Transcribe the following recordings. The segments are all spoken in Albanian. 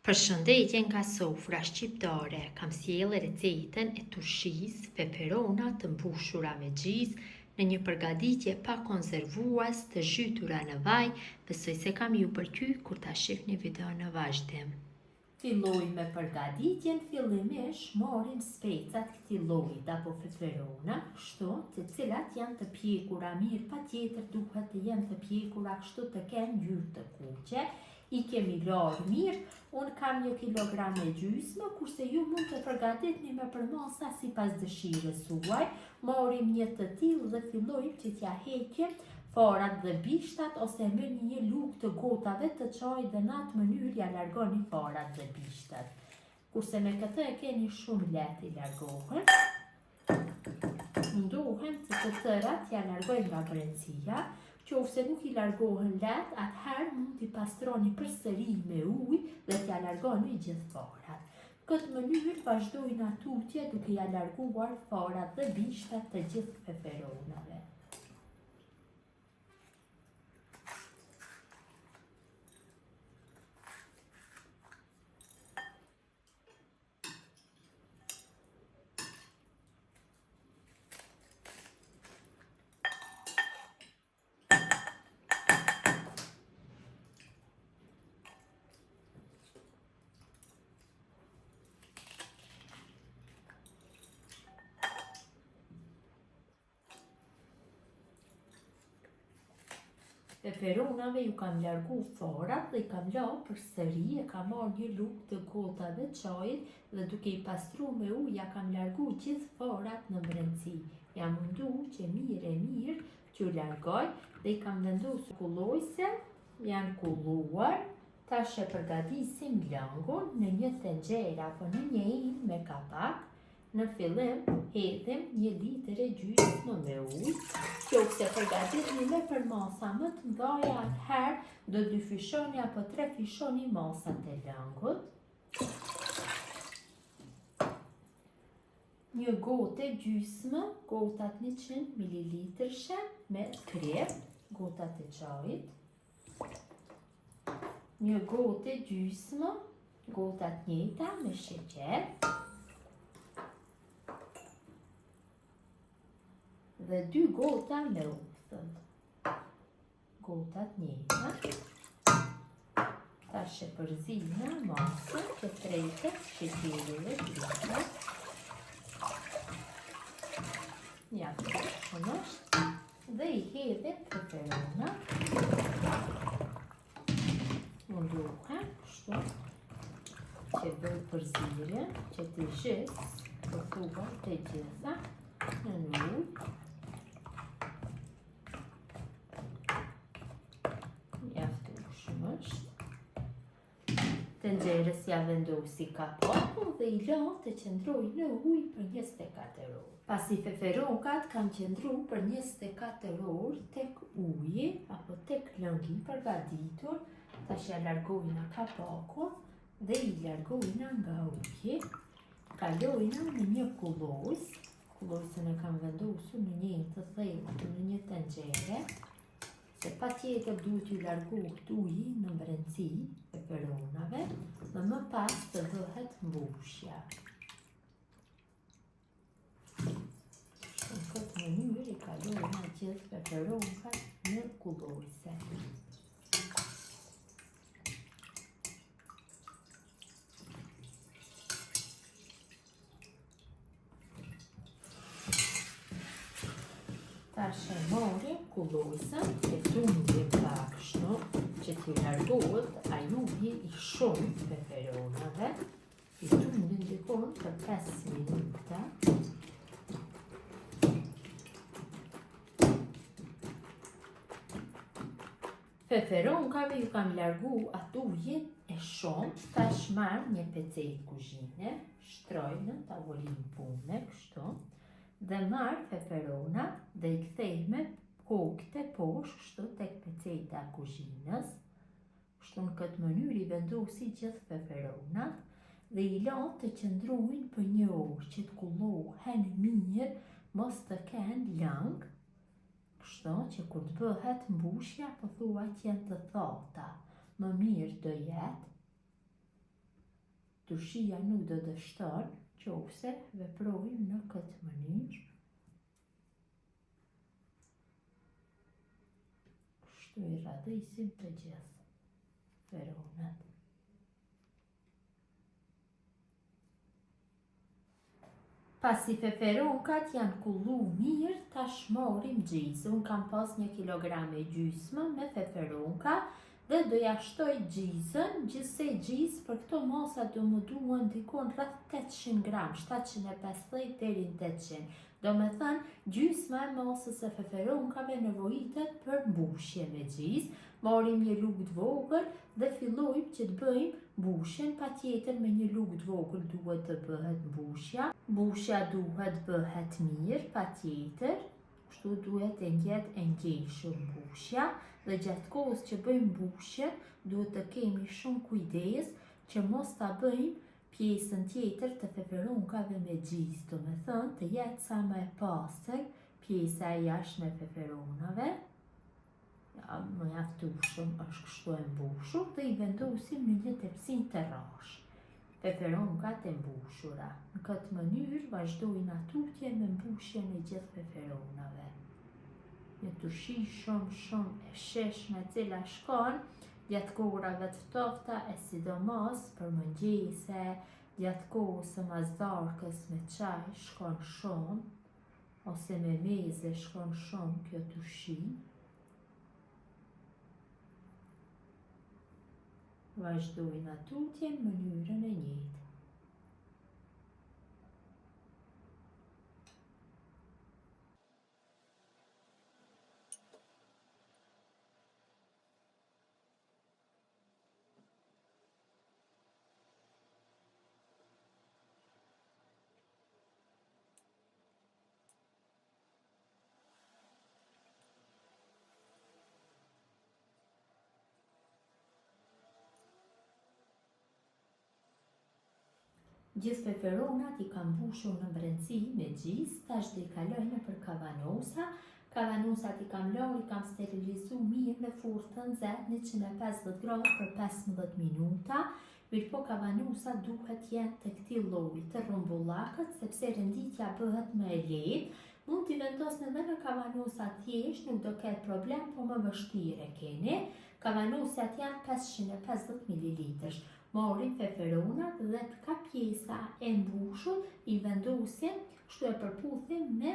Përshëndetje nga sofra shqiptare, kam sjellë recetën e turshisë peperona të mbushura me gjizë në një përgatitje pa konservues të zhytura në vaj. Besoj se kam ju pëlqyer kur ta shihni videon në vazhdim. Filloj me përgatitjen. Fillimisht morim specat këtij lloji apo peperona, kështu, të cilat janë të pjekura mirë, patjetër duhet të jenë të pjekura kështu të kenë ngjyrë të kuqe. I kemi larë mirë, unë kam 1,5 kilogram, kurse ju mund të përgatitni me përmasa sipas dëshirës suaj. Morim një të tillë dhe fillojmë që t'ja heqim farat dhe bishtat, ose me një lugë të gotave të çajit dhe në atë mënyrë ja largoni farat dhe bishtat. Kurse me këtë e keni shumë lehtë i largohen. Mundohem që të tërat ja largojmë nga brendësia. Qofse nuk i largohen lehtë, atëherë mund t'i pastroni përsëri me ujë dhe t'ja largoni gjithë farat. Në këtë mënyrë vazhdojnë atutje duke ja larguar farat dhe bishtat të gjithë peperonave. Peperonave ju kam largu farat dhe i kam larë përsëri, e kam marrë një lugë të gotave çajit dhe duke i pastru me ujë ja kam largu gjithë farat në brendësi. Jam mundu që mirë që largoj dhe i kam vendosur kullojse, janë kulluar. Tash e përgatisim langun në një tenxhere apo në një hinë me kapak. Në fillim hedhim 1,5 litër me ujë. Qofse përgatitni me përmasa më të mëdha, atëherë do 2 fishoni apo 3 fishoni masat e langut. 1,5 gotë, gotat 100 ml me krem, gotat e çajit. 1,5 gotë, gotat njëjta me sheqer. Dhe 2 gota me ujë. Gotat njëjta. Tash e përzina masën që tretet sheqeri dhe krema. Ja, shumë është. Dhe i hedhim peperona. Mundohem kështu që bëj përzirje, që t'i zhis përtuar të gjitha në ujë. Tenxherës ja vendosi kapakun dhe i lë të qëndrojë në ujë për 24 orë. Pasi peperonkat kanë qëndruar për 24 orë tek uji apo tek lëngi i përgatitur, tash ja largojna kapakun dhe i largojna nga uji. Kalojna në një kullojs. Kullojsën e kam vendosur në një të thellë në një tenxhere. Se patjetër duhet ju largu këtë uji në brendësi peperonave dhe më pas të vëhet mbushja. Në këtë mënyrë i kalojnë gjithë peperonkat në kullojse. Tash e morim kullojsën, e tundim pak kështu që t'i largohet ajuji i shumë peperonave. I tundim dikon për 5 minuta. Peperonkave ju kam largu atë ujin e shumë. Tash marr një pecet kuzhine, shtroj në tavolinë pune kështu. Dhe marr peperona dhe i kthej me kokët e poshtë kështu tek peceta e kuzhinës. Kështu në këtë mënyrë i vendosi gjithë peperonat dhe i lë të qëndrojnë për 1 orë që të kullohen mirë, mos të kenë lang. Kështu që kur të bëhet mbushja, pothuajse janë të thata, më mirë do jetë. Turshia nuk do dështon, qofse veprojmë në këtë mënyrë. Kështu i radhisim të gjithë feferonat. Pasi feferonkat janë kullu mirë, tash morim gjizë. Unë kam pas 1,5 kilograme me feferonka dhe do ja shtoj gjizën, gjithsej gjizë për këto masa do më duhen dikon rreth 800 gram, 750 deri në 800. Do me thënë, gjysma e masës e feferonkave nevojitet për mbushje me gjizë. Marim një lugë të vogël dhe fillojmë që të bëjmë mbushjen, pa tjetër me një lugë të vogël duhet të bëhet mbushja. Mbushja duhet bëhet mirë, pa tjetër, kështu duhet e njetë e ngjeshur mbushja dhe gjatë kohës që bëjmë mbushjen duhet të kemi shumë kujdes që mos ta bëjmë pjesën tjetër të feferonkave me gjizë, do me thënë të jetë sa më e pastër pjesa e jashtme e feferonave. Më mjaftueshëm është kështu e mbushur dhe i vendosim në një tepsin të rrashë feferonkat e mbushura. Në këtë mënyrë vazhdojnë atutje me mbushjen e gjithë feferonave. Një turshi shumë e sheshme cila shkon gjatë kohërave të ftofta e sidomos për mëngjese, gjatë kohës së mazdarkës me çaj shkon shumë, ose me meze shkon shumë kjo turshi. Vazhdojnë atutje në mënyrën e njëjtë. Gjithë feferonat i kam mbushur në brendësi me gjizë, tash do i kaloj nëpër kavanosa. Kavanosat i kam lënë, i kam sterilizuar mirë në furrë të nxehtë 150 gradë për 15 minuta. Mirëpo kavanosat duhet jenë të këtij lloji të rrumbullakët, sepse renditja bëhet më e lehtë. Mund t'i vendosni edhe në kavanosa thjesht, nuk do ketë problem, po më vështirë e keni. Kavanosat janë 550 ml. Morim feferonat dhe ka pjesa e mbushur i vendosim, kështu e përputhim me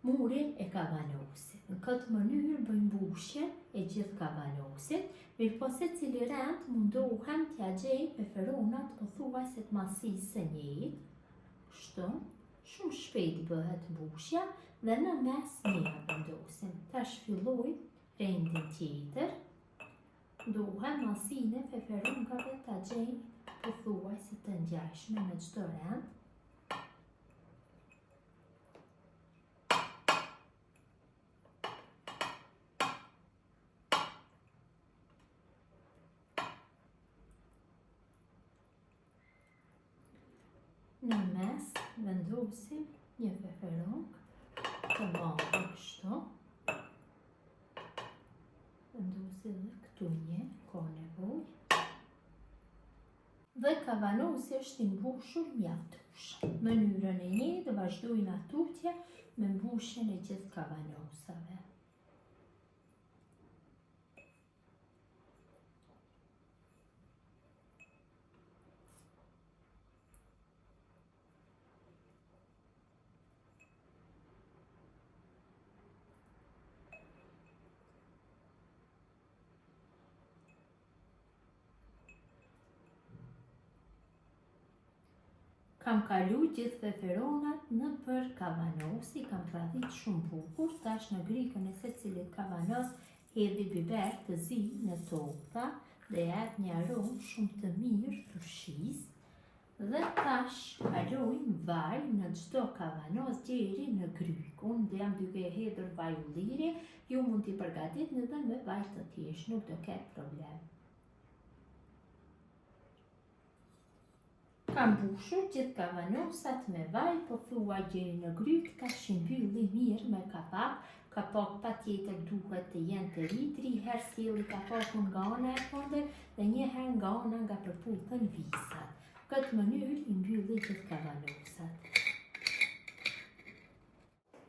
murin e kavanosit. Në këtë mënyrë bëjmë mbushjen e gjithë kavanosit, mirëpo secili rend mundohem t'ia gjej feferonat pothuajse të masisë së njëjtë. Kështu, shumë shpejt bëhet mbushja dhe në mes një vendosim. Tash filloj rendin tjetër. Duhet masinë e feferonkave ta gjejmë pothuajse të ngjashme në çdo rend. Në mes vendosim një feferonk të madhe kështu. Vendosim dhe këtu një, ka nevojë. Dhe kavanosi është i mbushur mjaftueshëm. Mënyrën e njëjtë vazhdojnë atutje me mbushjen e gjithë kavanosave. Kam kalu gjithë feferonat nëpër kavanosi, kam radhit shumë bukur, tash në grikën e secilit kavanos hedhi biber të zi në tokta dhe jep një aromë shumë të mirë turshisë. Dhe tash kalojmë vaj në çdo kavanos deri në grykë. Unë jam duke hedhur vaj ulliri, ju mund t'i përgatitni edhe me vaj të thjeshtë, nuk do ketë problem. Kam mbushur gjithë kavanosat me vaj, pothuaj deri në grykë, tash i mbylli mirë me kapak. Kapak patjetër duhet të jenë të ri, herë sjelli kapakun nga ana e fundit dhe një herë nga ana nga përputhën visat. Këtë mënyrë i mbylli gjithë kavanosat.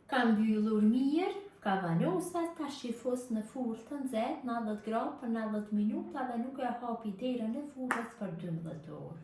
Ka mbyllur mirë kavanosat, ta shifos në furrë të nxehtë 90 gradë për 90 minuta dhe nuk e hapi derën e furrës për 12 orë.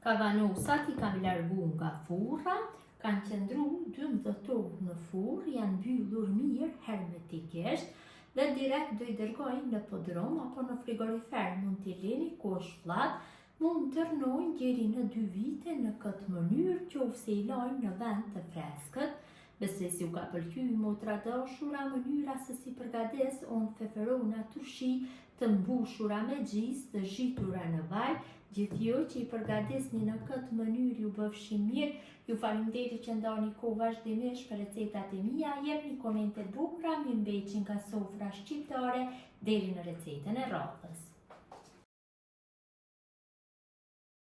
Kavanosat i kam largu nga furra, kanë qëndru 12 orë në furrë, janë mbyllur mirë hermetikisht dhe direkt do i dërgoj në podrum apo në frigorifer, mund t'i lini kosh fllak, mund të rnojnë deri në 2 vite në këtë mënyrë, qofse i lajnë në vend të freskët. Besoj si u ka pëlqy motra dashura mënyra se si përgatis unë feferona turshi të mbushura me gjizë të zhitura në vaj. Gjithjo që i përgatisni në këtë mënyrë ju bëfshin mirë. Ju faleminderit që ndani kohë vazhdimisht për recetat e mia, jepni komente bukura, mi mbeqin nga sofra shqiptare deri në recetën e radhës.